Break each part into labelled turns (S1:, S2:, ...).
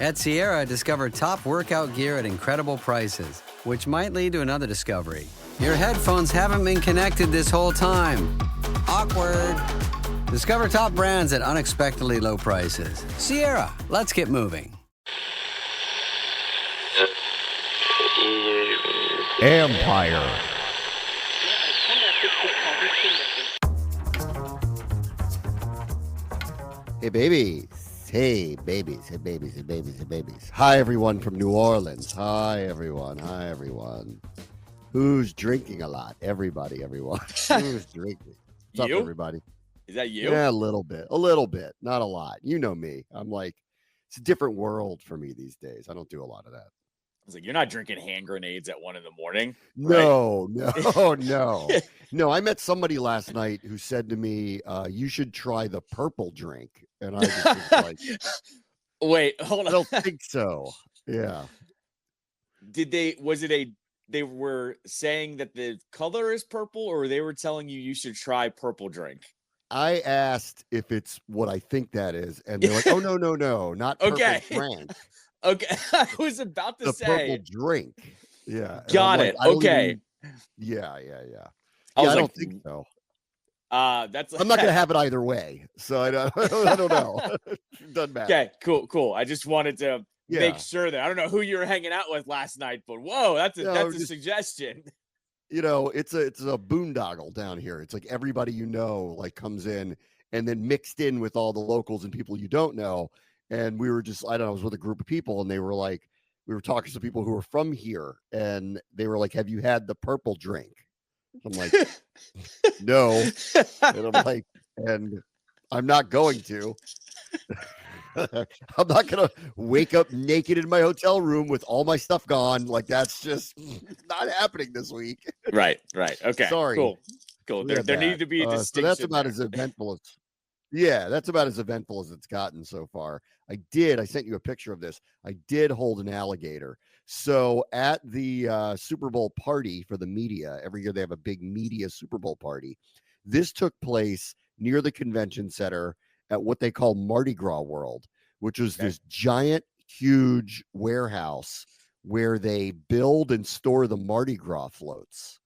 S1: At Sierra, discover top workout gear at incredible prices, which might lead to another discovery. Your headphones haven't been connected this whole time. Awkward. Discover top brands at unexpectedly low prices. Sierra, let's get moving.
S2: Ampire.
S3: Hey, babies. Hey, babies. Hey, babies. Hey, babies. Hey, babies. Hi, everyone from New Orleans. Hi, everyone. Hi, everyone. Who's drinking a lot? Everybody, everyone. Who's drinking? What's up, everybody?
S4: Is that you?
S3: Yeah, a little bit. A little bit. Not a lot. You know me. I'm like, it's a different world for me these days. I don't do a lot of that.
S4: I was like, you're not drinking hand grenades at 1 a.m. Right?
S3: No. No, I met somebody last night who said to me, you should try the purple drink. And I just was like,
S4: wait, hold on.
S3: I don't think so. Yeah.
S4: They were saying that the color is purple, or they were telling you should try purple drink?
S3: I asked if it's what I think that is. And they're like, oh, no, not purple drink.
S4: Okay. I was about to say
S3: purple drink. Yeah.
S4: Got it. Okay.
S3: Yeah.
S4: I
S3: don't think so. I'm not going to have it either way. So I don't know. Doesn't matter.
S4: Okay, cool. I just wanted to make sure that I don't know who you were hanging out with last night, but whoa, that's a suggestion.
S3: You know, it's a boondoggle down here. It's like everybody like comes in and then mixed in with all the locals and people you don't know. And we were just, I was with a group of people and they were like, we were talking to people who were from here and they were like, have you had the purple drink? I'm like, no. And I'm like, and I'm not going to. I'm not going to wake up naked in my hotel room with all my stuff gone. Like, that's just not happening this week.
S4: Right. Okay.
S3: Sorry.
S4: Cool. There needed to be a distinction.
S3: So that's about as eventful as. Yeah, that's about as eventful as it's gotten so far. I sent you a picture of this. I did hold an alligator. So at the Super Bowl party for the media, every year they have a big media Super Bowl party. This took place near the convention center at what they call Mardi Gras World, which was this giant, huge warehouse where they build and store the Mardi Gras floats.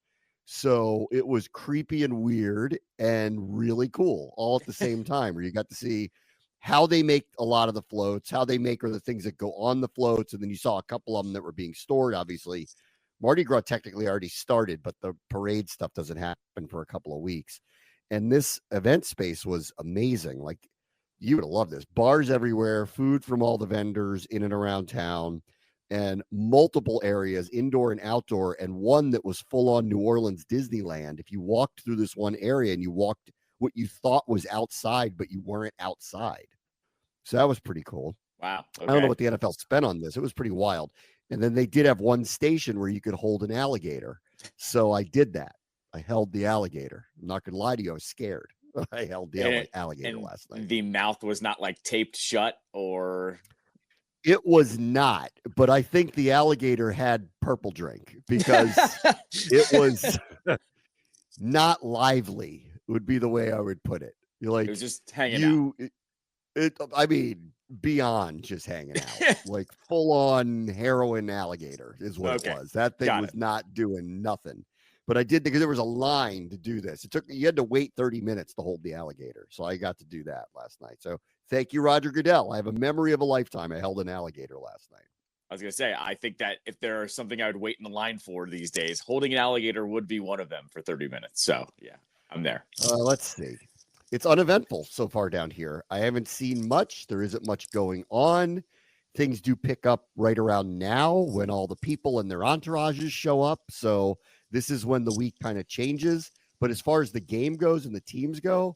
S3: So it was creepy and weird and really cool all at the same time, where you got to see how they make a lot of the floats, how they make the things that go on the floats. And then you saw a couple of them that were being stored. Obviously, Mardi Gras technically already started, but the parade stuff doesn't happen for a couple of weeks. And this event space was amazing. Like, you would have loved this. Bars everywhere, food from all the vendors in and around town, and multiple areas, indoor and outdoor, and one that was full on New Orleans Disneyland. If you walked through this one area and you walked what you thought was outside, but you weren't outside. So that was pretty cool.
S4: Wow. Okay.
S3: I don't know what the NFL spent on this. It was pretty wild. And then they did have one station where you could hold an alligator. So I did that. I held the alligator. I'm not going to lie to you. I was scared. I held the alligator last night.
S4: The mouth was not like taped shut, or...
S3: It was not, but I think the alligator had purple drink because it was not lively, would be the way I would put it. You're like,
S4: it was just hanging out.
S3: I mean, beyond just hanging out, like full on heroin alligator is what it was. That thing was not doing nothing. But I did, because there was a line to do this. You had to wait 30 minutes to hold the alligator. So I got to do that last night. So thank you, Roger Goodell. I have a memory of a lifetime. I held an alligator last night.
S4: I was going to say, I think that if there is something I would wait in the line for these days, holding an alligator would be one of them for 30 minutes. So yeah, I'm there.
S3: Let's see. It's uneventful so far down here. I haven't seen much. There isn't much going on. Things do pick up right around now when all the people and their entourages show up. So this is when the week kind of changes. But as far as the game goes and the teams go,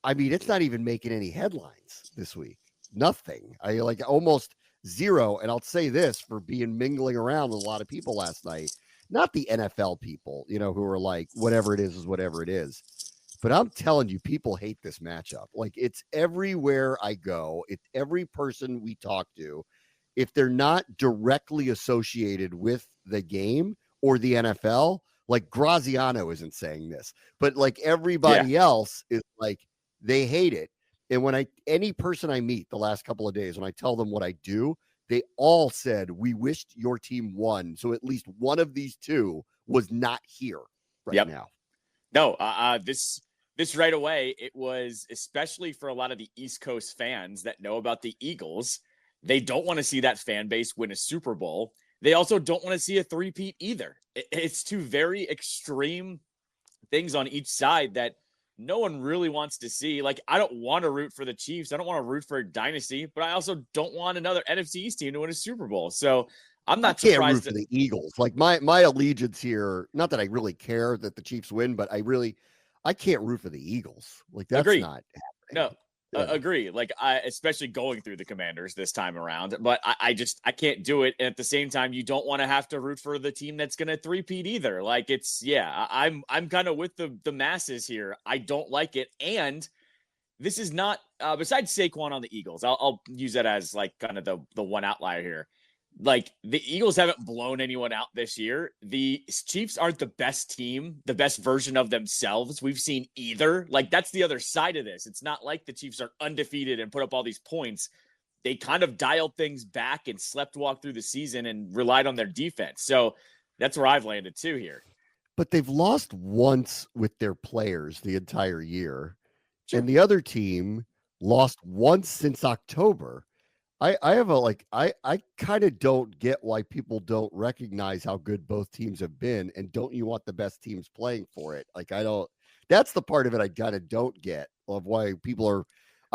S3: I mean, it's not even making any headlines this week. Nothing. I like almost zero. And I'll say this, for being mingling around with a lot of people last night, not the NFL people, who are like, whatever it is whatever it is. But I'm telling you, people hate this matchup. Like, it's everywhere I go. It's every person we talk to. If they're not directly associated with the game or the NFL, like Graziano isn't saying this, but like everybody else is like, they hate it. And when any person I meet the last couple of days, when I tell them what I do, they all said, we wished your team won. So at least one of these two was not here right now.
S4: No, this right away, it was especially for a lot of the East Coast fans that know about the Eagles. They don't want to see that fan base win a Super Bowl. They also don't want to see a three-peat either. It's two very extreme things on each side that no one really wants to see. Like, I don't want to root for the Chiefs. I don't want to root for a dynasty, but I also don't want another NFC East team to win a Super Bowl. So I'm not surprised.
S3: I can't root for the Eagles. Like my allegiance here, not that I really care that the Chiefs win, but I can't root for the Eagles. Like that's not happening.
S4: No. Agree. Like I, especially going through the Commanders this time around, but I can't do it. And at the same time, you don't want to have to root for the team that's going to three-peat either. Like I'm kind of with the masses here. I don't like it. And this is not, besides Saquon on the Eagles, I'll use that as like kind of the one outlier here. Like the Eagles haven't blown anyone out this year. The Chiefs aren't the best team, the best version of themselves we've seen either. Like that's the other side of this. It's not like the Chiefs are undefeated and put up all these points. They kind of dialed things back and slept walk through the season and relied on their defense. So that's where I've landed too here.
S3: But they've lost once with their players the entire year. Sure. And the other team lost once since October. I kind of don't get why people don't recognize how good both teams have been, and don't you want the best teams playing for it? Like that's the part of it I kind of don't get of why people are,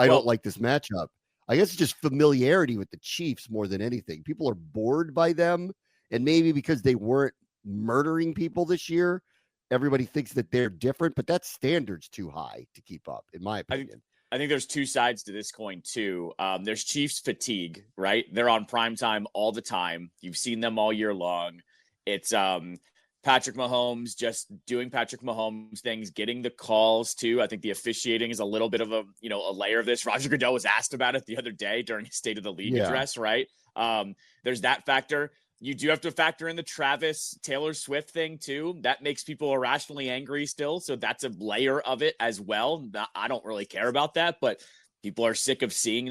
S3: don't like this matchup. I guess it's just familiarity with the Chiefs more than anything. People are bored by them, and maybe because they weren't murdering people this year, everybody thinks that they're different, but that standard's too high to keep up, in my opinion.
S4: I think there's two sides to this coin too. There's Chiefs fatigue, right? They're on primetime all the time. You've seen them all year long. It's Patrick Mahomes just doing Patrick Mahomes things, getting the calls too. I think the officiating is a little bit of a layer of this. Roger Goodell was asked about it the other day during his State of the League address, right? There's that factor. You do have to factor in the Travis Taylor Swift thing too. That makes people irrationally angry still. So that's a layer of it as well. I don't really care about that, but people are sick of seeing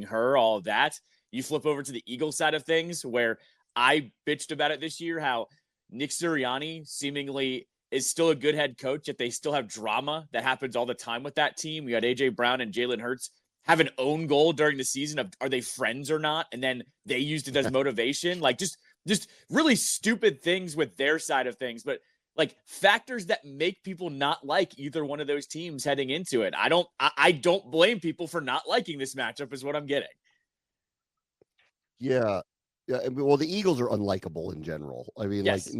S4: her, all of that. You flip over to the Eagles side of things where I bitched about it this year, how Nick Sirianni seemingly is still a good head coach, yet they still have drama that happens all the time with that team. We got AJ Brown and Jalen Hurts have an own goal during the season of are they friends or not? And then they used it as motivation. Like just really stupid things with their side of things, but like factors that make people not like either one of those teams heading into it. I don't blame people for not liking this matchup is what I'm getting.
S3: Yeah. Well, the Eagles are unlikable in general. I mean,
S4: yes,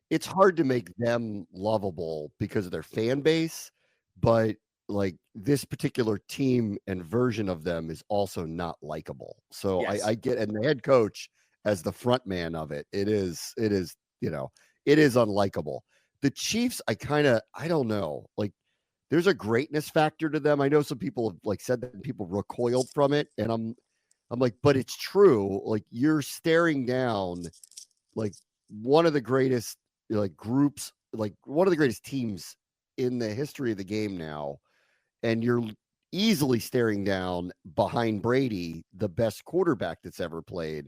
S3: it's hard to make them lovable because of their fan base, but like this particular team and version of them is also not likable. So yes. I get, and the head coach as the front man of it, it is unlikable. The Chiefs, I don't know, like there's a greatness factor to them. I know some people have like said that and people recoiled from it. And I'm like, but it's true. Like you're staring down like one of the greatest like groups, like one of the greatest teams in the history of the game now. And you're easily staring down behind Brady, the best quarterback that's ever played.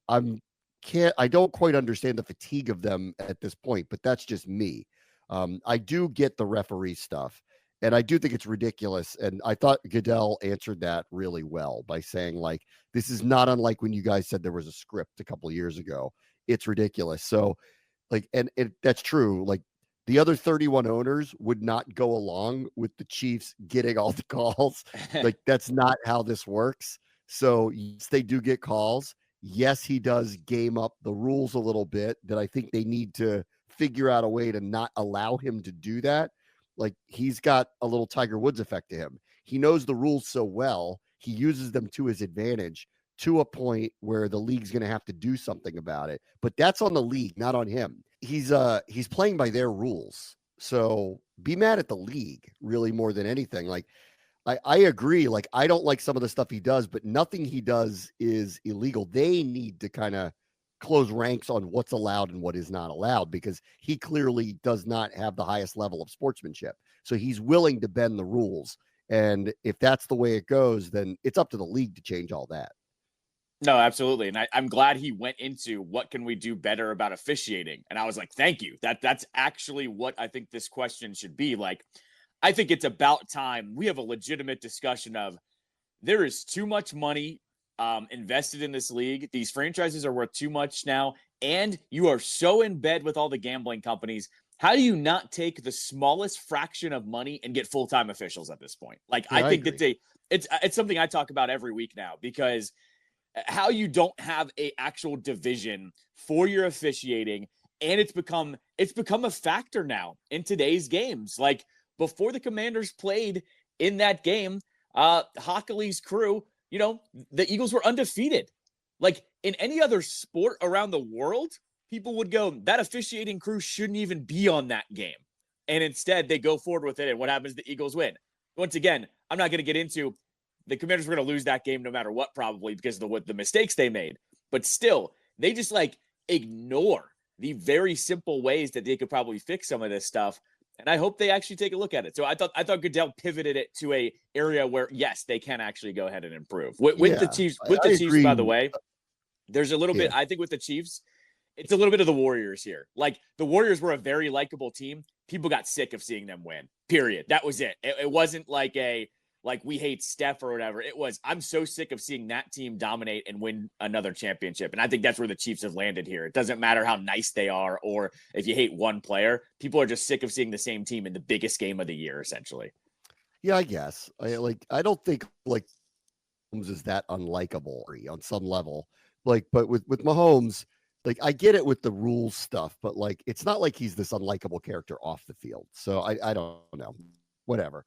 S3: I don't quite understand the fatigue of them at this point, but that's just me. I do get the referee stuff, and I do think it's ridiculous. And I thought Goodell answered that really well by saying, like, this is not unlike when you guys said there was a script a couple of years ago. It's ridiculous. So, like, and that's true. Like, the other 31 owners would not go along with the Chiefs getting all the calls. Like, that's not how this works. So, yes, they do get calls. Yes, he does game up the rules a little bit that I think they need to figure out a way to not allow him to do that. Like, he's got a little Tiger Woods effect to him. He knows the rules so well. He uses them to his advantage to a point where the league's going to have to do something about it. But that's on the league, not on him. He's playing by their rules. So be mad at the league really more than anything. Like, I agree. Like, I don't like some of the stuff he does, but nothing he does is illegal. They need to kind of close ranks on what's allowed and what is not allowed, because he clearly does not have the highest level of sportsmanship. So he's willing to bend the rules. And if that's the way it goes, then it's up to the league to change all that.
S4: No, absolutely. And I'm glad he went into what can we do better about officiating. And I was like, thank you. That's actually what I think this question should be. Like, I think it's about time we have a legitimate discussion of there is too much money invested in this league. These franchises are worth too much now. And you are so in bed with all the gambling companies. How do you not take the smallest fraction of money and get full-time officials at this point? Like,
S3: Yeah,
S4: I think
S3: agree.
S4: it's something I talk about every week now, because how you don't have a actual division for your officiating, and it's become a factor now in today's games. Like, before the Commanders played in that game, Hockley's crew, the Eagles were undefeated. Like, in any other sport around the world, people would go, that officiating crew shouldn't even be on that game. And instead they go forward with it. And what happens? The Eagles win. Once again, I'm not going to get into the Commanders were going to lose that game no matter what, probably because of the mistakes they made. But still, they just like ignore the very simple ways that they could probably fix some of this stuff. And I hope they actually take a look at it. So I thought Goodell pivoted it to a area where, yes, they can actually go ahead and improve. With the Chiefs,
S3: agree.
S4: by the way, there's a little
S3: Yeah.
S4: bit, I think with the Chiefs, it's a little bit of the Warriors here. Like, the Warriors were a very likable team. People got sick of seeing them win, period. That was it. It wasn't like we hate Steph or whatever. It was, I'm so sick of seeing that team dominate and win another championship. And I think that's where the Chiefs have landed here. It doesn't matter how nice they are or if you hate one player. People are just sick of seeing the same team in the biggest game of the year, essentially.
S3: Yeah, I guess. I don't think like Mahomes is that unlikable on some level. Like, but with Mahomes, like, I get it with the rules stuff, but like, it's not like he's this unlikable character off the field. So I don't know, whatever.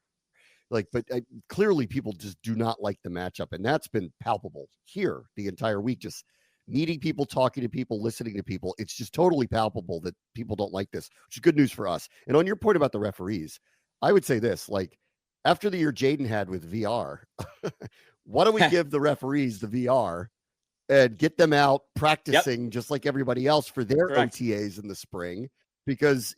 S3: Like, but clearly people just do not like the matchup, and that's been palpable here the entire week. Just meeting people, talking to people, listening to people. It's just totally palpable that people don't like this, which is good news for us. And on your point about the referees, I would say this: like, after the year Jaden had with VR, why don't we give the referees the VR and get them out practicing just like everybody else for their OTAs in the spring? Because,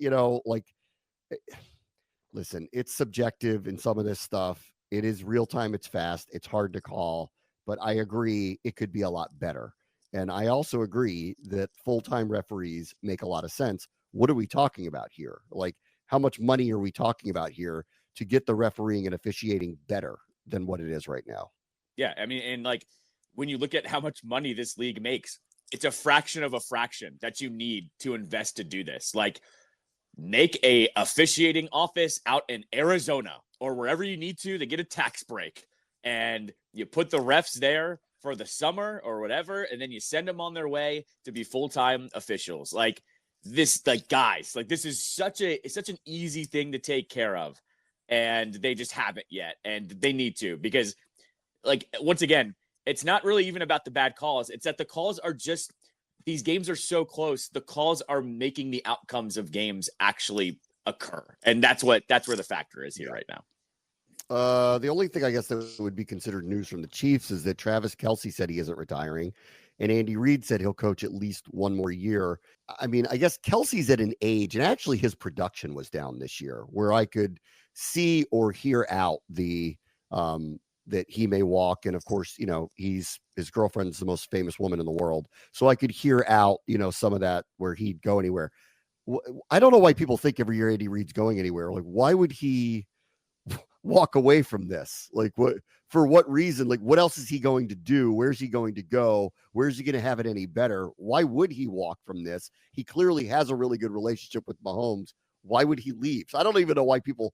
S3: listen, it's subjective in some of this stuff. It is real time. It's fast. It's hard to call, but I agree it could be a lot better. And I also agree that full-time referees make a lot of sense. What are we talking about here? Like, how much money are we talking about here to get the refereeing and officiating better than what it is right now?
S4: Yeah. I mean, and like, when you look at how much money this league makes, it's a fraction of a fraction that you need to invest to do this. Like, make a officiating office out in Arizona or wherever you need to get a tax break, and you put the refs there for the summer or whatever, and then you send them on their way to be full-time officials. Like, this, like, guys, like, this is such an easy thing to take care of, and they just haven't yet, and they need to, because, like, once again, it's not really even about the bad calls. It's that the calls are just, these games are so close. The calls are making the outcomes of games actually occur. And that's where the factor is here right now.
S3: The only thing I guess that would be considered news from the Chiefs is that Travis Kelce said he isn't retiring, and Andy Reid said he'll coach at least one more year. I mean, I guess Kelce's at an age, and actually his production was down this year, where I could see or hear out the that he may walk. And of course, his girlfriend's the most famous woman in the world. So I could hear out, some of that where he'd go anywhere. I don't know why people think every year Andy Reid's going anywhere. Like, why would he walk away from this? Like, for what reason? Like, what else is he going to do? Where's he going to go? Where's he going to have it any better? Why would he walk from this? He clearly has a really good relationship with Mahomes. Why would he leave? So I don't even know why people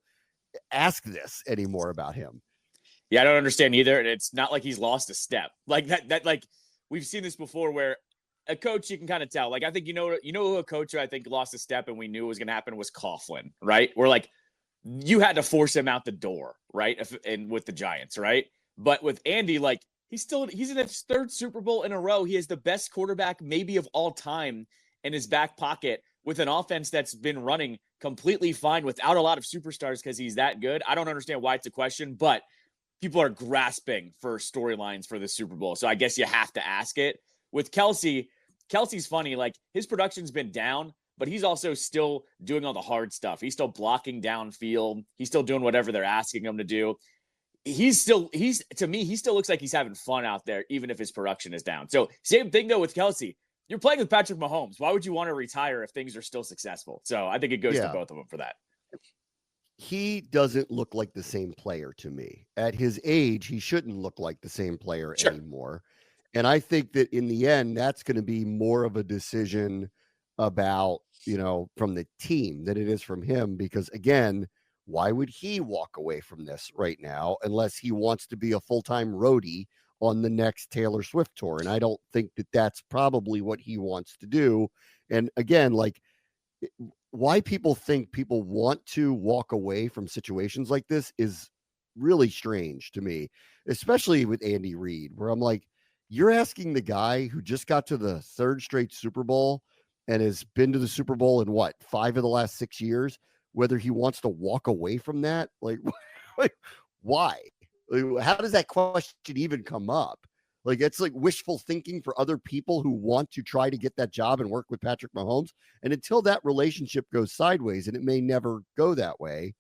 S3: ask this anymore about him.
S4: Yeah, I don't understand either. And it's not like he's lost a step. Like that like, we've seen this before where a coach, you can kind of tell. Like, I think, who a coach who I think lost a step and we knew it was going to happen was Coughlin, right? We're like, you had to force him out the door, right? And with the Giants, right? But with Andy, like, he's in his third Super Bowl in a row. He has the best quarterback maybe of all time in his back pocket with an offense that's been running completely fine without a lot of superstars because he's that good. I don't understand why it's a question, but people are grasping for storylines for the Super Bowl. So I guess you have to ask it. With Kelce's funny. Like, his production's been down, but he's also still doing all the hard stuff. He's still blocking downfield. He's still doing whatever they're asking him to do. to me, he still looks like he's having fun out there, even if his production is down. So same thing though with Kelsey. You're playing with Patrick Mahomes. Why would you want to retire if things are still successful? So I think it goes to both of them for that.
S3: He doesn't look like the same player to me. At his age, he shouldn't look like the same player anymore. And I think that in the end, that's going to be more of a decision about, from the team than it is from him. Because again, why would he walk away from this right now unless he wants to be a full-time roadie on the next Taylor Swift tour? And I don't think that that's probably what he wants to do. And again, like, why people think people want to walk away from situations like this is really strange to me, especially with Andy Reid, where I'm like, you're asking the guy who just got to the third straight Super Bowl and has been to the Super Bowl in 5 of the last 6 years, whether he wants to walk away from that. Like why? How does that question even come up? Like, it's like wishful thinking for other people who want to try to get that job and work with Patrick Mahomes. And until that relationship goes sideways, and it may never go that way,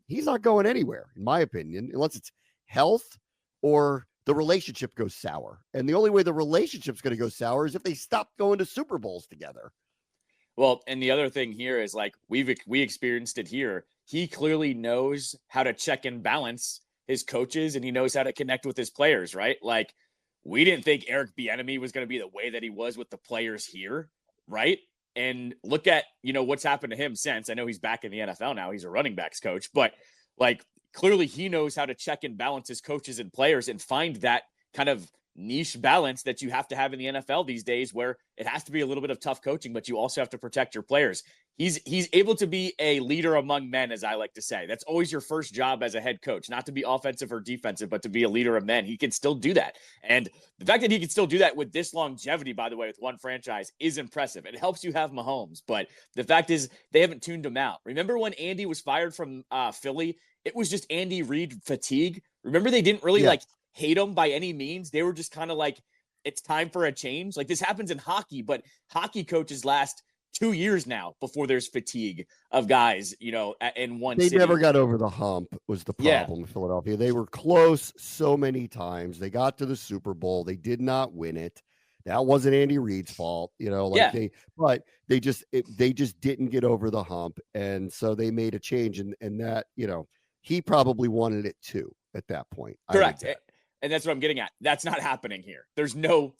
S3: he's not going anywhere, in my opinion, unless it's health or the relationship goes sour. And the only way the relationship's going to go sour is if they stop going to Super Bowls together.
S4: Well, and the other thing here is, like, we experienced it here. He clearly knows how to check and balance his coaches, and he knows how to connect with his players, right? Like, we didn't think Eric Bieniemy was going to be the way that he was with the players here, right? And look at, what's happened to him since. I know he's back in the NFL now. He's a running backs coach, but like, clearly he knows how to check and balance his coaches and players and find that kind of niche balance that you have to have in the NFL these days, where it has to be a little bit of tough coaching, but you also have to protect your players. He's able to be a leader among men, as I like to say. That's always your first job as a head coach, not to be offensive or defensive, but to be a leader of men. He can still do that. And the fact that he can still do that with this longevity, by the way, with one franchise is impressive. It helps you have Mahomes, but the fact is they haven't tuned him out. Remember when Andy was fired from Philly? It was just Andy Reid fatigue. Remember, they didn't really hate him by any means. They were just kind of like, it's time for a change. Like, this happens in hockey, but hockey coaches last 2 years now before there's fatigue of guys, in one
S3: They
S4: city.
S3: never got over the hump was the problem with Philadelphia. They were close so many times. They got to the Super Bowl. They did not win it. That wasn't Andy Reid's fault, but they just didn't get over the hump. And so they made a change, and that, he probably wanted it too at that point.
S4: Correct. And that's what I'm getting at. That's not happening here. There's no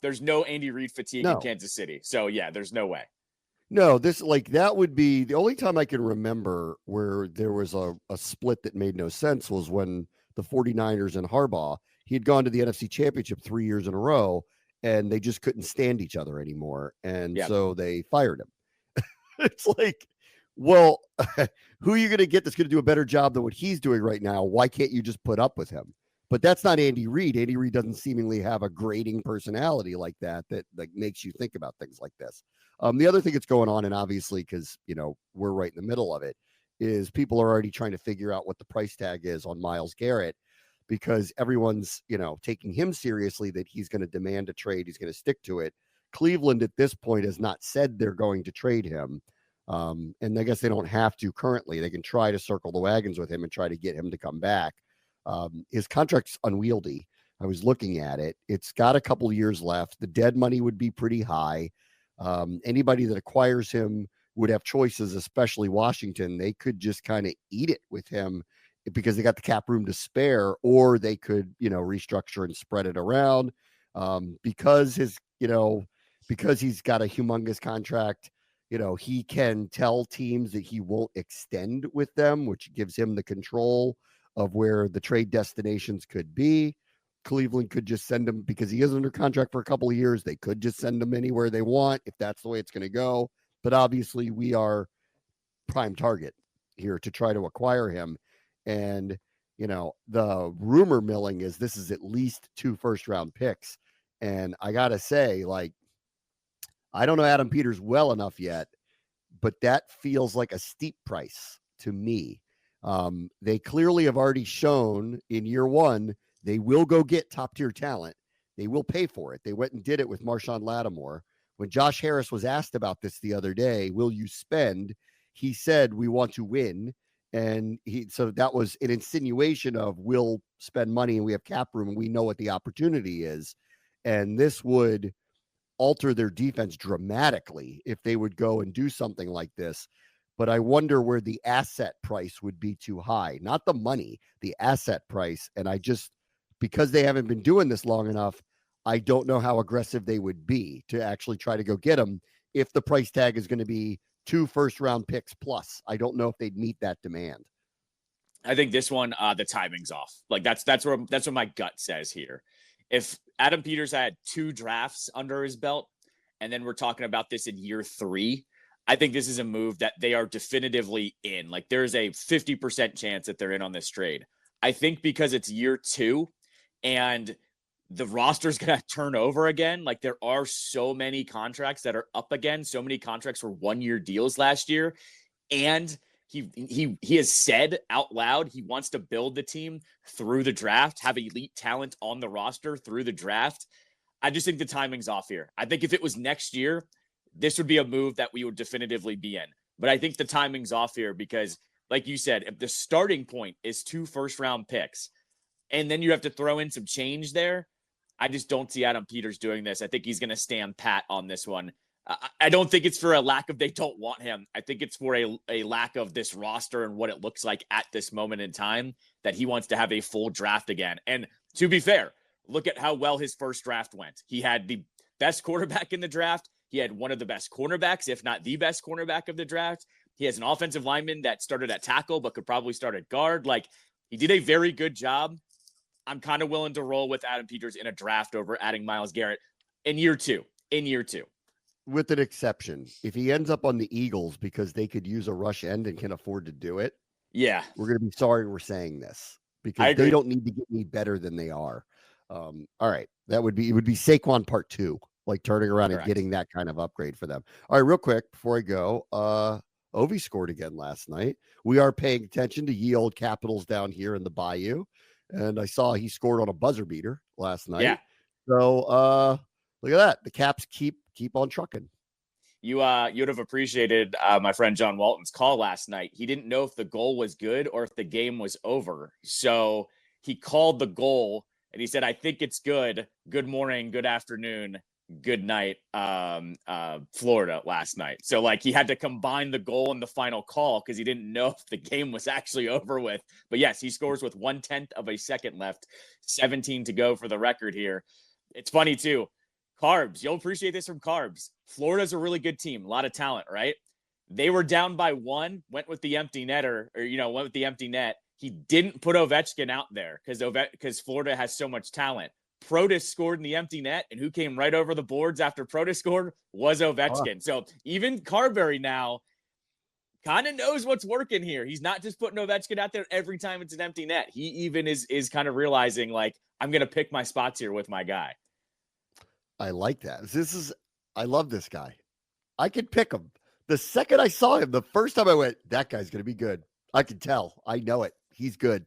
S4: Andy Reid fatigue in Kansas City. So there's no way.
S3: No, that would be the only time I can remember where there was a split that made no sense was when the 49ers and Harbaugh, he had gone to the NFC Championship 3 years in a row, and they just couldn't stand each other anymore. And so they fired him. It's like, well, who are you going to get that's going to do a better job than what he's doing right now? Why can't you just put up with him? But that's not Andy Reid. Andy Reid doesn't seemingly have a grating personality like that makes you think about things like this. The other thing that's going on, and obviously because, we're right in the middle of it, is people are already trying to figure out what the price tag is on Myles Garrett, because everyone's, taking him seriously that he's going to demand a trade. He's going to stick to it. Cleveland at this point has not said they're going to trade him. And I guess they don't have to currently. They can try to circle the wagons with him and try to get him to come back. His contract's unwieldy. I was looking at it. It's got a couple years left. The dead money would be pretty high. Anybody that acquires him would have choices, especially Washington. They could just kind of eat it with him because they got the cap room to spare, or they could, restructure and spread it around. Because because he's got a humongous contract, he can tell teams that he won't extend with them, which gives him the control of where the trade destinations could be. Cleveland could just send him, because he is under contract for a couple of years. They could just send him anywhere they want if that's the way it's going to go. But obviously we are prime target here to try to acquire him. And, the rumor milling is this is at least 2 first-round picks. And I got to say, I don't know Adam Peters well enough yet, but that feels like a steep price to me. They clearly have already shown in year one they will go get top-tier talent. They will pay for it. They went and did it with Marshawn Lattimore. When Josh Harris was asked about this the other day, will you spend? He said, we want to win. And so that was an insinuation of we'll spend money and we have cap room and we know what the opportunity is. And this would alter their defense dramatically if they would go and do something like this. But I wonder where the asset price would be too high, not the money, the asset price. And because they haven't been doing this long enough, I don't know how aggressive they would be to actually try to go get them if the price tag is going to be 2 first-round picks plus. I don't know if they'd meet that demand.
S4: I think this one, the timing's off. Like that's what my gut says here. If Adam Peters had 2 drafts under his belt, and then we're talking about this in year 3, I think this is a move that they are definitively in. Like there's a 50% chance that they're in on this trade. I think because it's year 2 and the roster's going to turn over again. Like there are so many contracts that are up again. So many contracts were 1-year deals last year. And he has said out loud, he wants to build the team through the draft, have elite talent on the roster through the draft. I just think the timing's off here. I think if it was next year, this would be a move that we would definitively be in. But I think the timing's off here because, like you said, if the starting point is 2 first-round picks, and then you have to throw in some change there, I just don't see Adam Peters doing this. I think he's going to stand pat on this one. I don't think it's for a lack of they don't want him. I think it's for a lack of this roster and what it looks like at this moment in time that he wants to have a full draft again. And to be fair, look at how well his first draft went. He had the best quarterback in the draft. He had one of the best cornerbacks, if not the best cornerback of the draft. He has an offensive lineman that started at tackle, but could probably start at guard. Like he did a very good job. I'm kind of willing to roll with Adam Peters in a draft over adding Myles Garrett in year 2.
S3: With an exception. If he ends up on the Eagles because they could use a rush end and can afford to do it,
S4: yeah,
S3: we're going to be sorry we're saying this because they don't need to get any better than they are. All right. It would be Saquon part 2, like turning around and getting that kind of upgrade for them. All right, real quick before I go, Ovi scored again last night. We are paying attention to ye old Capitals down here in the Bayou. And I saw he scored on a buzzer beater last night.
S4: Yeah.
S3: So look at that. The Caps keep on trucking.
S4: You'd have appreciated my friend John Walton's call last night. He didn't know if the goal was good or if the game was over. So he called the goal and he said, I think it's good. Good morning, good afternoon, good night, Florida last night. So like he had to combine the goal and the final call because he didn't know if the game was actually over with. But yes, he scores with 1/10 of a second left, 17 to go for the record here. It's funny too. Carbs, you'll appreciate this from Carbs. Florida's a really good team, a lot of talent, right? They were down by 1, went with the empty netter, went with the empty net. He didn't put Ovechkin out there because Florida has so much talent. Protas scored in the empty net, and who came right over the boards after Protas scored was Ovechkin. So even Carberry now kind of knows what's working here. He's not just putting Ovechkin out there every time it's an empty net. He even is kind of realizing, like, I'm going to pick my spots here with my guy.
S3: I like that. I love this guy. I could pick him. The second I saw him, the first time I went, that guy's going to be good. I could tell. I know it. He's good.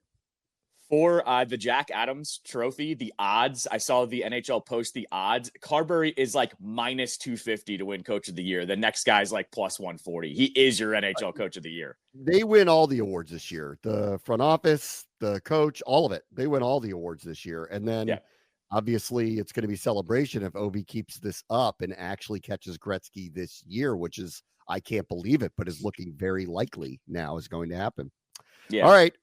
S4: For the Jack Adams trophy, the odds, I saw the NHL post the odds. Carberry is like minus 250 to win coach of the year. The next guy's like plus 140. He is your NHL coach of the year.
S3: They win all the awards this year. The front office, the coach, all of it. They win all the awards this year. And then obviously it's going to be celebration if Ovi keeps this up and actually catches Gretzky this year, which is, I can't believe it, but is looking very likely now is going to happen. Yeah. All right.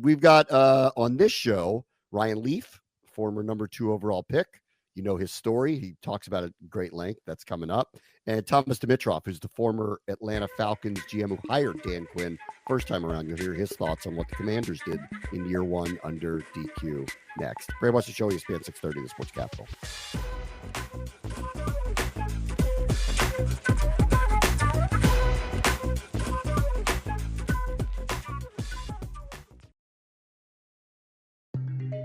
S3: We've got on this show, Ryan Leaf, former number 2 overall pick. You know his story. He talks about it at great length. That's coming up. And Thomas Dimitroff, who's the former Atlanta Falcons GM who hired Dan Quinn first time around. You'll hear his thoughts on what the Commanders did in year 1 under DQ next. Bram watch the show. ESPN 630, the Sports Capital.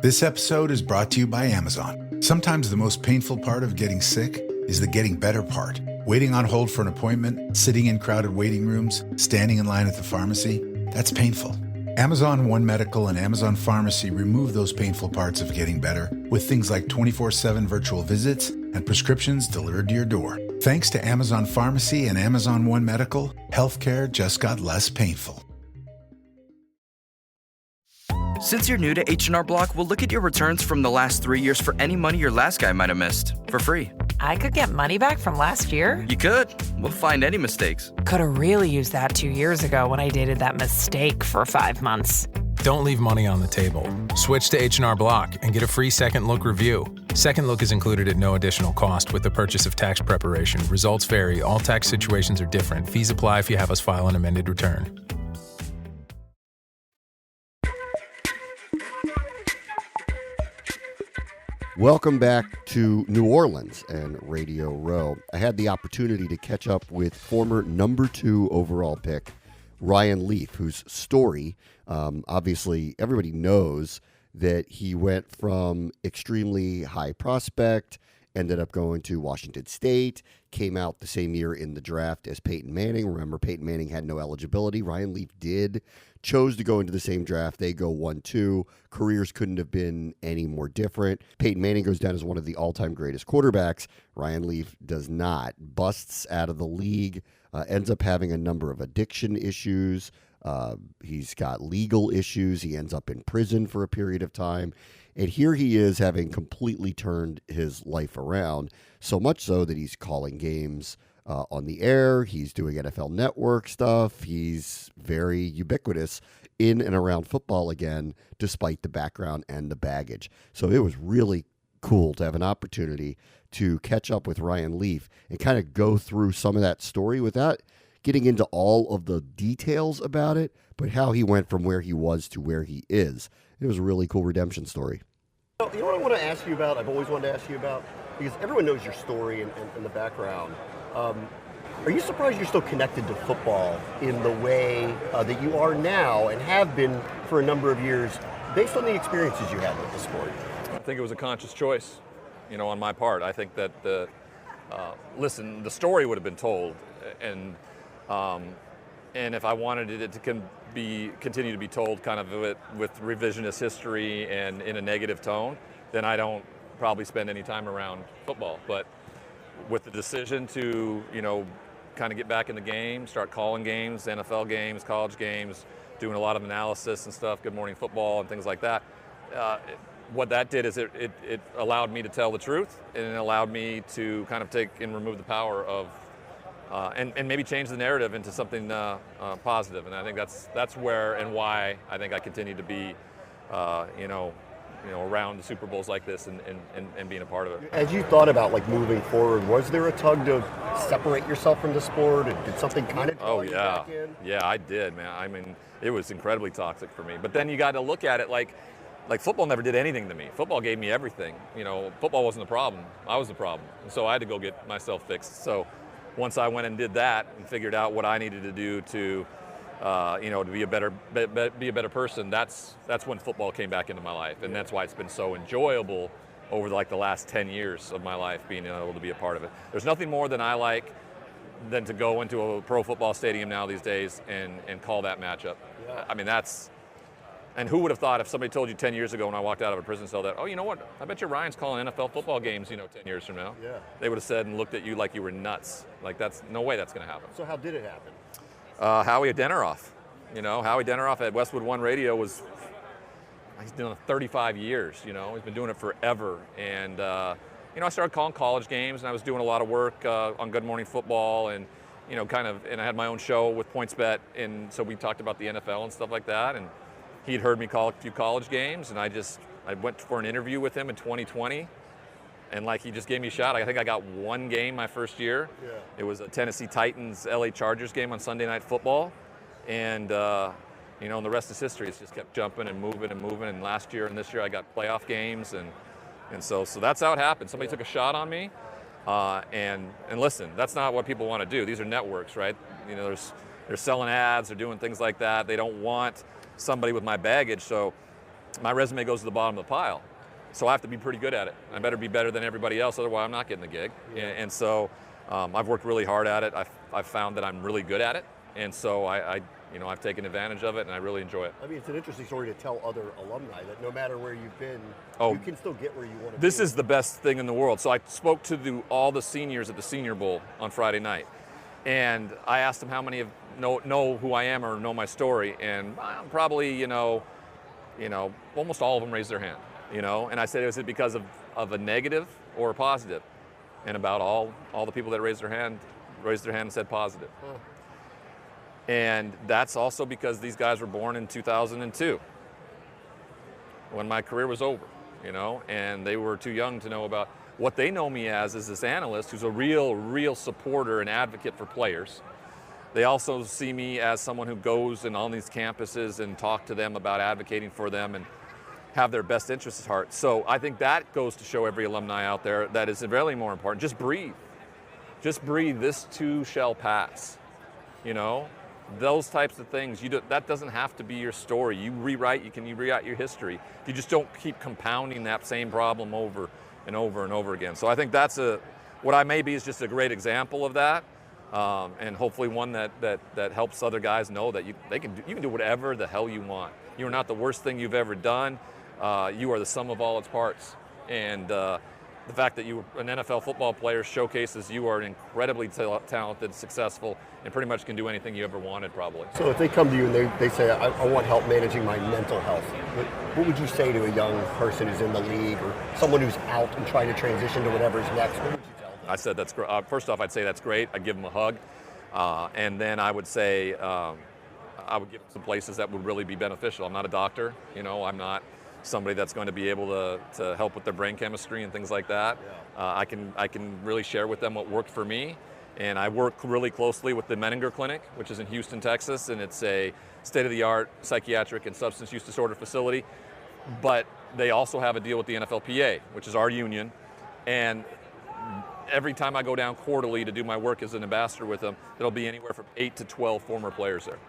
S5: This episode is brought to you by Amazon. Sometimes the most painful part of getting sick is the getting better part. Waiting on hold for an appointment, sitting in crowded waiting rooms, standing in line at the pharmacy, that's painful. Amazon One Medical and Amazon Pharmacy remove those painful parts of getting better with things like 24/7 virtual visits and prescriptions delivered to your door. Thanks to Amazon Pharmacy and Amazon One Medical, healthcare just got less painful.
S6: Since you're new to H&R Block, we'll look at your returns from the last 3 years for any money your last guy might have missed for free.
S7: I could get money back from last year?
S6: You could. We'll find any mistakes.
S7: Could have really used that 2 years ago when I dated that mistake for 5 months.
S8: Don't leave money on the table. Switch to H&R Block and get a free Second Look review. Second Look is included at no additional cost with the purchase of tax preparation. Results vary. All tax situations are different. Fees apply if you have us file an amended return.
S3: Welcome back to New Orleans and Radio Row. I had the opportunity to catch up with former number 2 overall pick Ryan Leaf, whose story, obviously everybody knows that he went from extremely high prospect, ended up going to Washington State, came out the same year in the draft as Peyton Manning. Remember, Peyton Manning had no eligibility. Ryan Leaf did, chose to go into the same draft. They go 1-2. Careers couldn't have been any more different. Peyton Manning goes down as one of the all-time greatest quarterbacks. Ryan Leaf does not. Busts out of the league, ends up having a number of addiction issues. He's got legal issues. He ends up in prison for a period of time. And here he is having completely turned his life around, so much so that he's calling games on the air. He's doing NFL Network stuff. He's very ubiquitous in and around football again, despite the background and the baggage. So it was really cool to have an opportunity to catch up with Ryan Leaf and kind of go through some of that story without getting into all of the details about it, but how he went from where he was to where he is. It was a really cool redemption story.
S9: You know what I want to ask you about? I've always wanted to ask you about, because everyone knows your story and the background. Are you surprised you're still connected to football in the way that you are now and have been for a number of years, based on the experiences you had with the sport?
S10: I think it was a conscious choice, on my part. I think that the story would have been told, and if I wanted it to continue to be told kind of with revisionist history and in a negative tone, then I don't probably spend any time around football. But with the decision to, kind of get back in the game, start calling games, NFL games, college games, doing a lot of analysis and stuff, Good Morning Football and things like that, what that did is it allowed me to tell the truth, and it allowed me to kind of take and remove the power of and maybe change the narrative into something positive. And I think that's where and why I think I continue to be, around the Super Bowls like this and being a part of it.
S9: As you thought about moving forward, was there a tug to separate yourself from the sport? Did something kind of draw you back in?
S10: Yeah, I did, man. I mean, it was incredibly toxic for me. But then you got to look at it like football never did anything to me. Football gave me everything. Football wasn't the problem. I was the problem. And so I had to go get myself fixed. So once I went and did that and figured out what I needed to do to, to be a better person, that's when football came back into my life, and that's why it's been so enjoyable over the last 10 years of my life, being able to be a part of it. There's nothing more than I like than to go into a pro football stadium now these days and call that matchup. Yeah. I mean, and who would have thought if somebody told you 10 years ago when I walked out of a prison cell that, oh, you know what, I bet you Ryan's calling NFL football games, 10 years from now.
S9: Yeah.
S10: They would have said and looked at you like you were nuts. That's no way that's going to happen.
S9: So how did it happen?
S10: Howie Dimitroff. Howie Dimitroff at Westwood One Radio he's done it 35 years, he's been doing it forever. And, I started calling college games, and I was doing a lot of work on Good Morning Football and, and I had my own show with PointsBet. And so we talked about the NFL and stuff like that. And he'd heard me call a few college games, and I went for an interview with him in 2020, and he just gave me a shot. I think I got one game my first year.
S9: Yeah.
S10: It was a Tennessee Titans LA Chargers game on Sunday Night Football, and and the rest is history. It's just kept jumping and moving. And last year and this year I got playoff games, and so that's how it happened. Somebody took a shot on me, and listen, that's not what people want to do. These are networks, right? They're selling ads, they're doing things like that. They don't want somebody with my baggage, so my resume goes to the bottom of the pile. So I have to be pretty good at it. I better be better than everybody else, otherwise I'm not getting the gig. Yeah. And so I've worked really hard at it. I've found that I'm really good at it, and so I've taken advantage of it, and I really enjoy it.
S9: I mean, it's an interesting story to tell other alumni that no matter where you've been, you can still get where you want to be.
S10: This is the best thing in the world. So I spoke to all the seniors at the Senior Bowl on Friday night, and I asked them how many know who I am or know my story, and probably almost all of them raised their hand, and I said, is it because of a negative or a positive? And about all the people that raised their hand and said positive. And that's also because these guys were born in 2002 when my career was over, and they were too young to know about what they know me as is this analyst who's a real supporter and advocate for players. They also see me as someone who goes and on these campuses and talk to them about advocating for them and have their best interests at heart. So I think that goes to show every alumni out there that is really more important. Just breathe. Just breathe. This too shall pass. Those types of things. That doesn't have to be your story. You rewrite your history. You just don't keep compounding that same problem over and over and over again. So I think that's what I may be is just a great example of that. And hopefully one that helps other guys know that you can do whatever the hell you want. You are not the worst thing you've ever done. You are the sum of all its parts. And the fact that you were an NFL football player showcases you are incredibly talented, successful, and pretty much can do anything you ever wanted, probably.
S9: So if they come to you and they say, I want help managing my mental health, what would you say to a young person who's in the league or someone who's out and trying to transition to whatever's next? What would you tell them?
S10: I said that's great. First off, I'd say that's great. I'd give them a hug. And then I would say I would give them some places that would really be beneficial. I'm not a doctor. I'm not somebody that's going to be able to help with their brain chemistry and things like that. I can really share with them what worked for me. And I work really closely with the Menninger Clinic, which is in Houston, Texas, and it's a state-of-the-art psychiatric and substance use disorder facility. But they also have a deal with the NFLPA, which is our union. And every time I go down quarterly to do my work as an ambassador with them, there'll be anywhere from 8 to 12 former players there.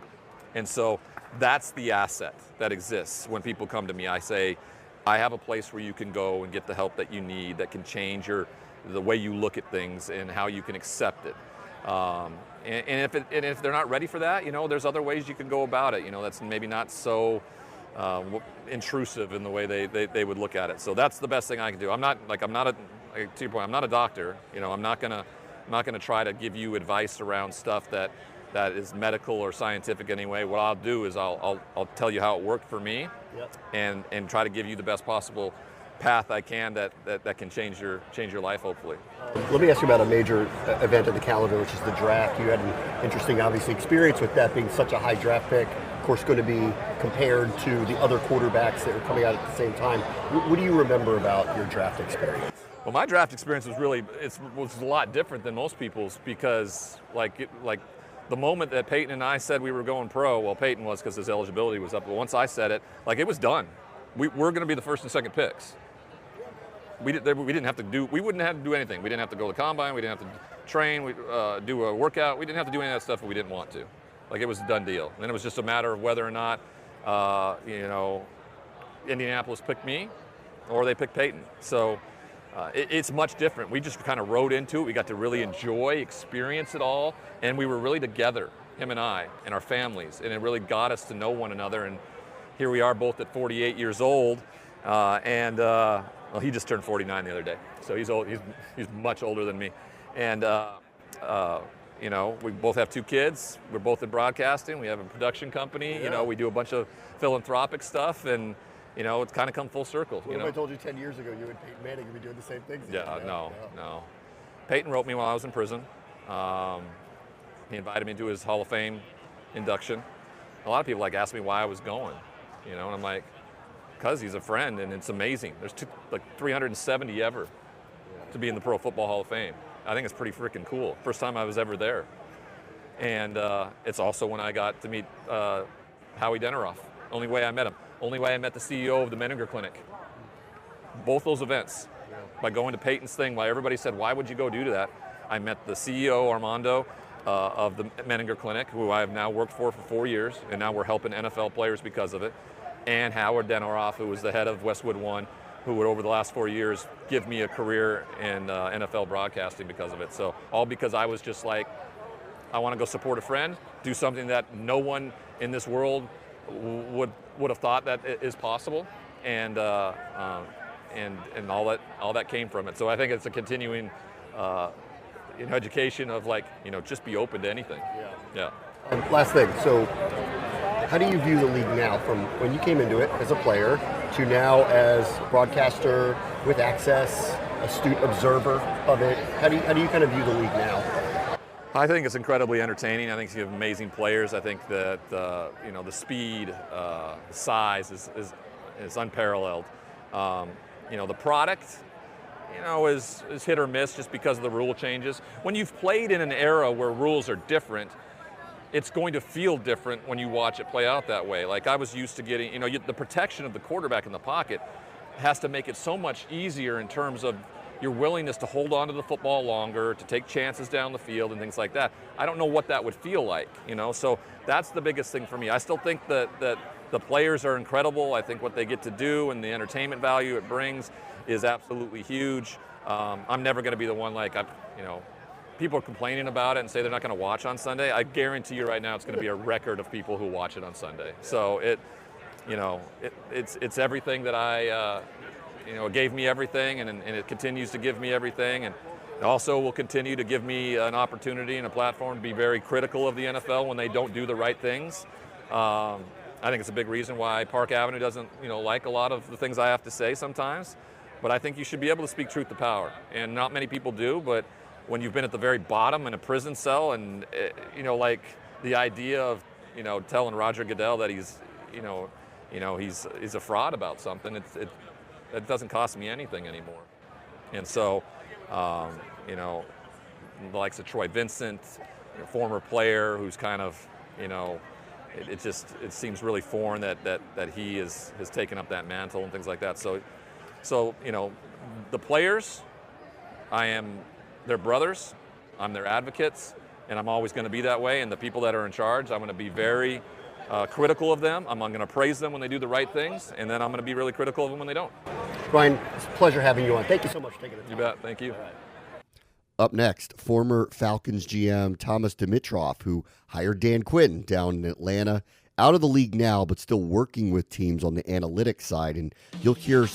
S10: And so that's the asset that exists when people come to me. I say, I have a place where you can go and get the help that you need that can change the way you look at things and how you can accept it. And if they're not ready for that, there's other ways you can go about it. That's maybe not so intrusive in the way they would look at it. So that's the best thing I can do. To your point, I'm not a doctor. I'm not gonna try to give you advice around stuff that is medical or scientific anyway. What I'll do is I'll tell you how it worked for me, and try to give you the best possible path I can that can change your life, hopefully.
S9: Let me ask you about a major event in the calendar, which is the draft. You had an interesting, obviously, experience with that being such a high draft pick. Of course, going to be compared to the other quarterbacks that are coming out at the same time. What do you remember about your draft experience?
S10: Well, my draft experience was a lot different than most people's because, the moment that Peyton and I said we were going pro, well, Peyton was because his eligibility was up, but once I said it, it was done. We're going to be the first and second picks. We wouldn't have to do anything. We didn't have to go to the combine. We didn't have to train, do a workout. We didn't have to do any of that stuff if we didn't want to. It was a done deal. And then it was just a matter of whether or not, Indianapolis picked me or they picked Peyton. So it's much different. We just kind of rode into it. We got to really enjoy, experience it all, and we were really together, him and I, and our families, and it really got us to know one another. And here we are, both at 48 years old, well, he just turned 49 the other day, so he's old. He's much older than me, and we both have 2 kids. We're both in broadcasting. We have a production company.
S9: Yeah.
S10: We do a bunch of philanthropic stuff, and it's kind of come full circle.
S9: What if I told you 10 years ago you and Peyton Manning would be doing the same things?
S10: No. Peyton wrote me while I was in prison. He invited me to his Hall of Fame induction. A lot of people ask me why I was going, and I'm like, because he's a friend, and it's amazing. There's 370 ever to be in the Pro Football Hall of Fame. I think it's pretty freaking cool. First time I was ever there. And it's also when I got to meet Howie Deneroff. Only way I met him. Only way I met the CEO of the Menninger Clinic. Both those events. By going to Peyton's thing, while everybody said, why would you go do that? I met the CEO, Armando, of the Menninger Clinic, who I have now worked for 4 years, and now we're helping NFL players because of it. And Howard Deneroff, who was the head of Westwood One, who would, over the last 4 years, give me a career in NFL broadcasting because of it. So all because I was just I want to go support a friend, do something that no one in this world would have thought that is possible, and all that came from it. So I think it's a continuing education of just be open to anything.
S9: Yeah. Last thing. So how do you view the league now from when you came into it as a player to now as broadcaster with access, astute observer of it? How do you kind of view the league now?
S10: I think it's incredibly entertaining. I think you have amazing players. I think that the speed, the size is unparalleled. The product, is hit or miss just because of the rule changes. When you've played in an era where rules are different, it's going to feel different when you watch it play out that way. Like I was used to getting, the protection of the quarterback in the pocket has to make it so much easier in terms of your willingness to hold on to the football longer, to take chances down the field and things like that. I don't know what that would feel like, so that's the biggest thing for me. I still think that the players are incredible. I think what they get to do and the entertainment value it brings is absolutely huge. I'm never going to be the one people are complaining about it and say they're not going to watch on Sunday. I guarantee you right now it's going to be a record of people who watch it on Sunday. So it's everything that it gave me everything, and it continues to give me everything, and it also will continue to give me an opportunity and a platform to be very critical of the NFL when they don't do the right things. I think it's a big reason why Park Avenue doesn't, like a lot of the things I have to say sometimes. But I think you should be able to speak truth to power, and not many people do. But when you've been at the very bottom in a prison cell, and like the idea of telling Roger Goodell that he's a fraud about something, it doesn't cost me anything anymore. And so, the likes of Troy Vincent, former player who's kind of, it seems really foreign that he has taken up that mantle and things like that. So the players, I am their brothers, I'm their advocates, and I'm always going to be that way. And the people that are in charge, I'm going to be very critical of them. I'm going to praise them when they do the right things, and then I'm going to be really critical of them when they don't.
S9: Brian, it's a pleasure having you on. Thank you so much for taking the time.
S10: You bet. Thank you.
S3: Up next, former Falcons GM Thomas Dimitroff, who hired Dan Quinn down in Atlanta, out of the league now, but still working with teams on the analytics side. And you'll hear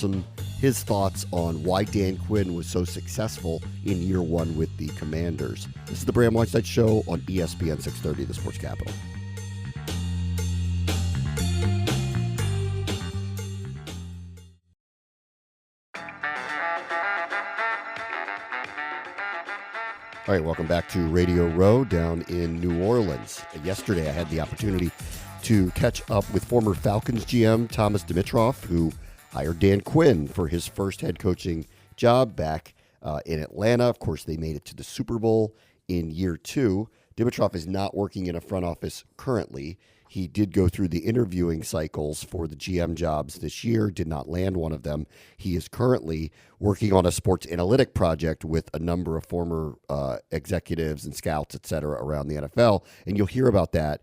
S3: his thoughts on why Dan Quinn was so successful in year one with the Commanders. This is the Bram Whiteside Show on ESPN 630, the Sports Capital. All right, welcome back to Radio Row down in New Orleans. Yesterday, I had the opportunity to catch up with former Falcons GM Thomas Dimitroff, who hired Dan Quinn for his first head coaching job back in Atlanta. Of course, they made it to the Super Bowl in year two. Dimitroff is not working in a front office currently. He did go through the interviewing cycles for the GM jobs this year, did not land one of them. He is currently working on a sports analytic project with a number of former executives and scouts, et cetera, around the NFL. And you'll hear about that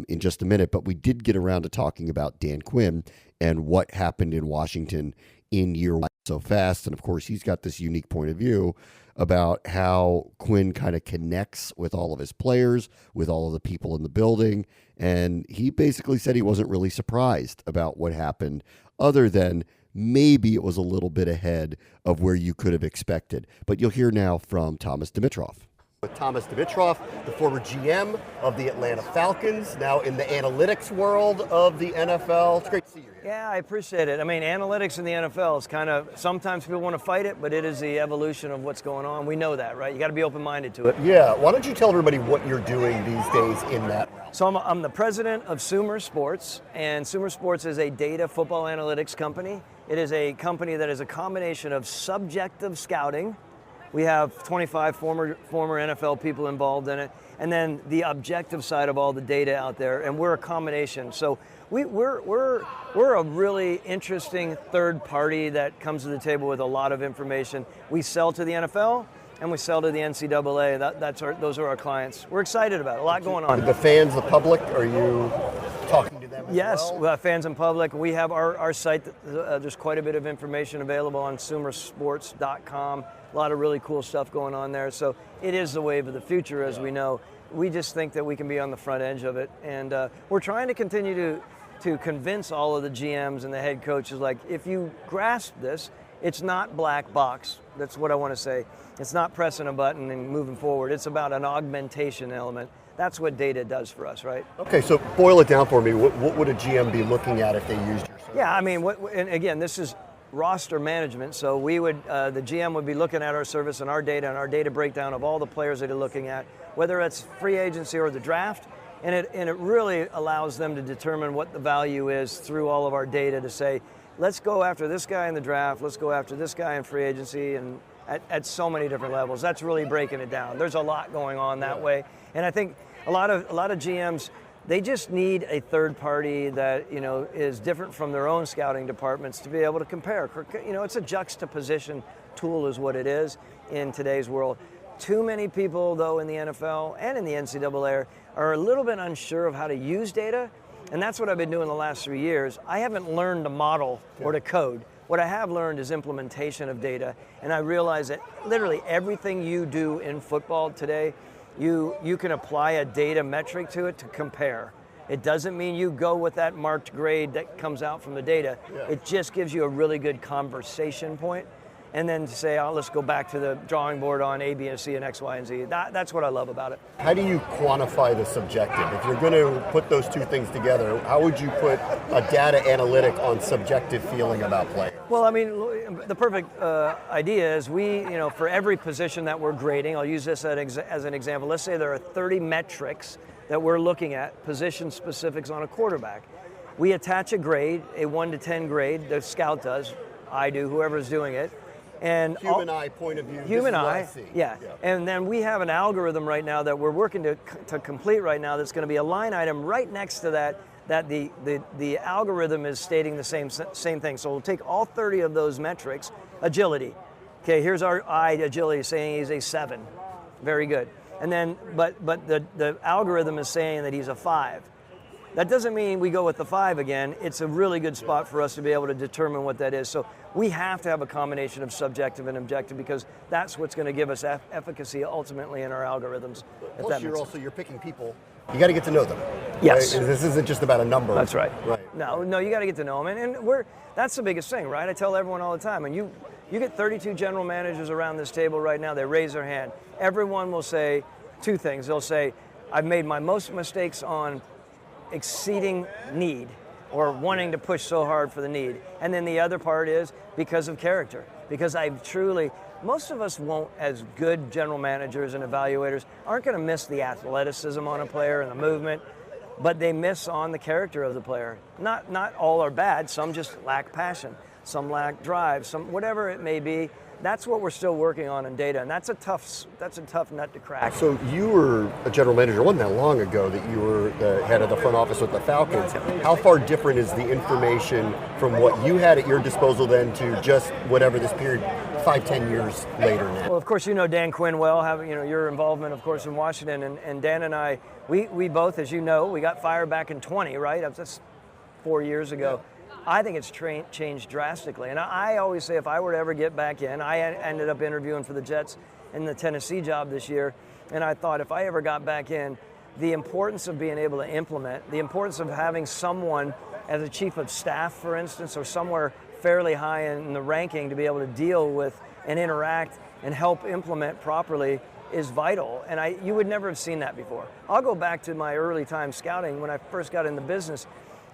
S3: in just a minute. But we did get around to talking about Dan Quinn and what happened in Washington in year one so fast. And, of course, he's got this unique point of view about how Quinn kind of connects with all of his players, with all of the people in the building. And he basically said he wasn't really surprised about what happened, other than maybe it was a little bit ahead of where you could have expected. But you'll hear now from Thomas Dimitroff.
S9: With Thomas Dimitroff, the former GM of the Atlanta Falcons, now in the analytics world of the NFL. It's great to see you here.
S11: Yeah, I appreciate it. I mean, analytics in the NFL is kind of, sometimes people want to fight it, but it is the evolution of what's going on. We know that, right? You got to be open-minded to it.
S9: Yeah. Why don't you tell everybody what you're doing these days in that realm?
S11: So I'm the president of Sumer Sports, and Sumer Sports is a data football analytics company. It is a company that is a combination of subjective scouting. We have 25 former NFL people involved in it, and then the objective side of all the data out there, and we're a combination. So we're a really interesting third party that comes to the table with a lot of information. We sell to the NFL and we sell to the NCAA. Those are our clients. We're excited about it. A lot going on.
S9: The fans, the public, are you talking to them as
S11: yes,
S9: well?
S11: We have fans and public. We have our site. There's quite a bit of information available on sumersports.com. A lot of really cool stuff going on there. So it is the wave of the future, as we know. We just think that we can be on the front edge of it. And we're trying to continue to convince all of the GMs and the head coaches, like, if you grasp this, It's not black box. That's what I want to say. It's not pressing a button and moving forward. It's about an augmentation element. That's what data does for us, right?
S9: Okay, so boil it down for me. What would a GM be looking at if they used your service?
S11: Yeah, I mean, and again, this is roster management. So we would, the GM would be looking at our service and our data breakdown of all the players that they're looking at, whether it's free agency or the draft. And it really allows them to determine what the value is through all of our data to say, let's go after this guy in the draft, let's go after this guy in free agency, and at so many different levels. That's really breaking it down. There's a lot going on that way. And I think a lot of GMs, they just need a third party that, you know, is different from their own scouting departments to be able to compare. You know, it's a juxtaposition tool is what it is in today's world. Too many people, though, in the NFL and in the NCAA are a little bit unsure of how to use data, and that's what I've been doing the last 3 years. I haven't learned to model or to code. What I have learned is implementation of data, and I realize that literally everything you do in football today, you can apply a data metric to it to compare. It doesn't mean you go with that marked grade that comes out from the data. It just gives you a really good conversation point. And then to say, oh, let's go back to the drawing board on A, B, and C, and X, Y, and Z. That's what I love about it.
S9: How do you quantify the subjective? If you're going to put those two things together, how would you put a data analytic on subjective feeling about players?
S11: Well, I mean, the perfect idea is for every position that we're grading, I'll use this as an example. Let's say there are 30 metrics that we're looking at, position specifics on a quarterback. We attach a grade, a 1 to 10 grade, the scout does, I do, whoever's doing it. And
S9: human eye point of view.
S11: Human eye, yeah. And then we have an algorithm right now that we're working to complete right now. That's going to be a line item right next to that the algorithm is stating the same thing. So we'll take all 30 of those metrics. Agility. Okay, here's our eye agility saying he's a 7. Very good. And then, but the algorithm is saying that he's a 5. That doesn't mean we go with the 5 again. It's a really good spot for us to be able to determine what that is. So we have to have a combination of subjective and objective because that's what's going to give us efficacy ultimately in our algorithms.
S9: Plus, you're picking people. You got to get to know them.
S11: Yes.
S9: Right? This isn't just about a number.
S11: That's right.
S9: Right.
S11: No, you got to get to know them, and that's the biggest thing, right? I tell everyone all the time, and you get 32 general managers around this table right now. They raise their hand. Everyone will say two things. They'll say, "I've made my most mistakes on exceeding need or wanting to push so hard for the need." And then the other part is because of character. Because most of us won't, as good general managers and evaluators, aren't going to miss the athleticism on a player and the movement, but they miss on the character of the player. Not all are bad. Some just lack passion. Some lack drive. Some whatever it may be. That's what we're still working on in data, and that's a tough nut to crack.
S9: So you were a general manager. It wasn't that long ago that you were the head of the front office with the Falcons. How far different is the information from what you had at your disposal then to just whatever this period, 5-10 years later now?
S11: Well, of course, you know Dan Quinn well, your involvement, of course, in Washington, and Dan and I, we both, as you know, we got fired back in 20, right? That's 4 years ago. Yeah. I think it's changed drastically. And I always say if I were to ever get back in, I ended up interviewing for the Jets in the Tennessee job this year, and I thought if I ever got back in, the importance of being able to implement, the importance of having someone as a chief of staff, for instance, or somewhere fairly high in the ranking to be able to deal with and interact and help implement properly is vital. And you would never have seen that before. I'll go back to my early time scouting when I first got in the business.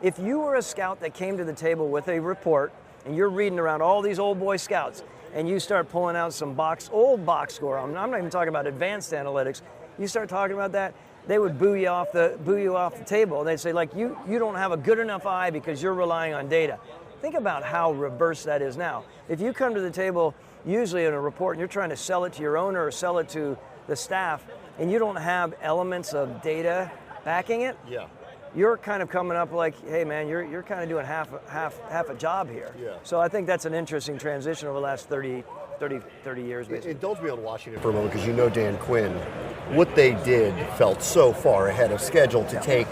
S11: If you were a scout that came to the table with a report and you're reading around all these old boy scouts and you start pulling out some old box score, I'm not even talking about advanced analytics, you start talking about that, they would boo you off the table. They'd say, like, you don't have a good enough eye because you're relying on data. Think about how reverse that is now. If you come to the table usually in a report and you're trying to sell it to your owner or sell it to the staff and you don't have elements of data backing it, you're kind of coming up like, hey man, you're kind of doing half a job here. Yeah. So I think that's an interesting transition over the last 30 years, basically.
S9: Indulge me on Washington for a moment, because you know Dan Quinn. What they did felt so far ahead of schedule to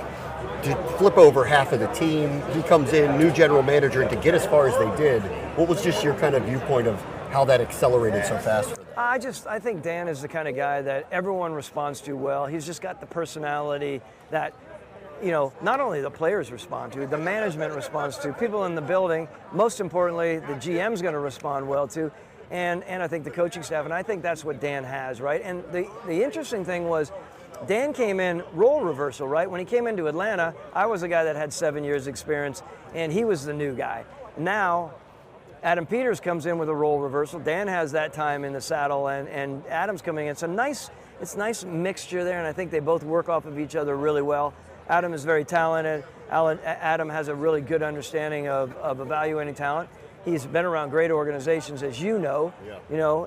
S9: flip over half of the team. He comes in, new general manager, and to get as far as they did, what was just your kind of viewpoint of how that accelerated so fast for them?
S11: I think Dan is the kind of guy that everyone responds to well. He's just got the personality that not only the players respond to, the management responds to, people in the building, most importantly, the GM's going to respond well to, and I think the coaching staff, and I think that's what Dan has, right? And the interesting thing was, Dan came in role reversal, right? When he came into Atlanta, I was a guy that had 7 years experience, and he was the new guy. Now, Adam Peters comes in with a role reversal. Dan has that time in the saddle, and Adam's coming in. So it's nice mixture there, and I think they both work off of each other really well. Adam is very talented. Adam has a really good understanding of evaluating talent. He's been around great organizations, as you know,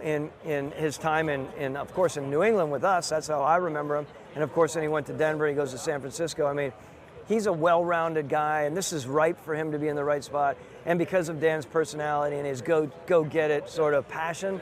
S11: in his time in, of course, in New England with us. That's how I remember him. And, of course, then he went to Denver. He goes to San Francisco. I mean, he's a well-rounded guy, and this is ripe for him to be in the right spot. And because of Dan's personality and his go-get-it sort of passion,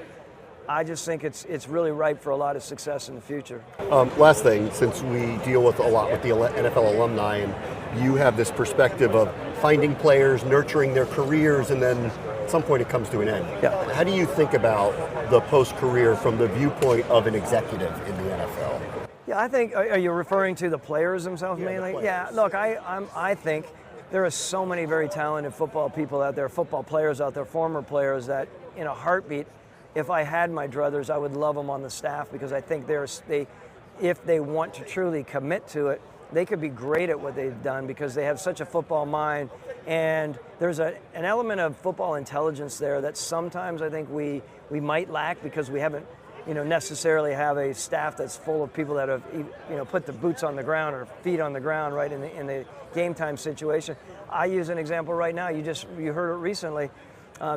S11: I just think it's really ripe for a lot of success in the future.
S9: Last thing, since we deal with a lot with the NFL alumni, and you have this perspective of finding players, nurturing their careers, and then at some point it comes to an end.
S11: Yeah.
S9: How do you think about the post-career from the viewpoint of an executive in the NFL?
S11: Yeah, I think, are you referring to the players themselves mainly?
S9: The players.
S11: Yeah, look, I think there are so many very talented football people out there, football players out there, former players, that in a heartbeat, if I had my druthers, I would love them on the staff, because I think if they want to truly commit to it, they could be great at what they've done, because they have such a football mind, and there's an element of football intelligence there that sometimes I think we might lack, because we haven't necessarily have a staff that's full of people that have put the boots on the ground or feet on the ground, right, in the game time situation. I use an example right now. You heard it recently.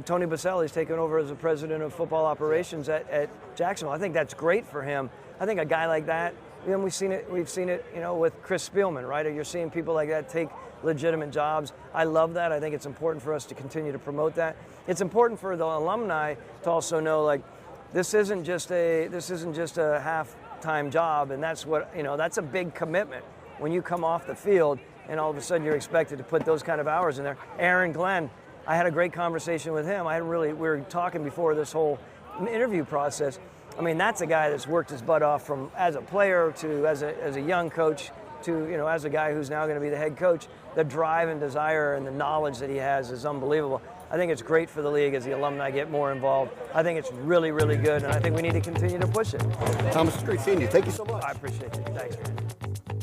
S11: Tony Baselli's taken over as the president of football operations at Jacksonville. I think that's great for him. I think a guy like that, we've seen it, with Chris Spielman, right? You're seeing people like that take legitimate jobs. I love that. I think it's important for us to continue to promote that. It's important for the alumni to also know, like, this isn't just a half-time job, and that's that's a big commitment when you come off the field and all of a sudden you're expected to put those kind of hours in there. Aaron Glenn, I had a great conversation with him. we were talking before this whole interview process. I mean, that's a guy that's worked his butt off from as a player to as a young coach to, as a guy who's now going to be the head coach. The drive and desire and the knowledge that he has is unbelievable. I think it's great for the league as the alumni get more involved. I think it's really, really good, and I think we need to continue to push it.
S9: Thomas, it's great seeing you. Thank you so much.
S11: I appreciate it. Thanks, man.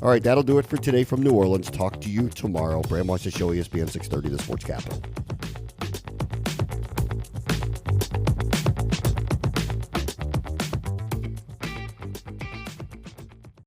S3: All right, that'll do it for today from New Orleans. Talk to you tomorrow. Bram watch the show, ESPN 630, The Sports Capital.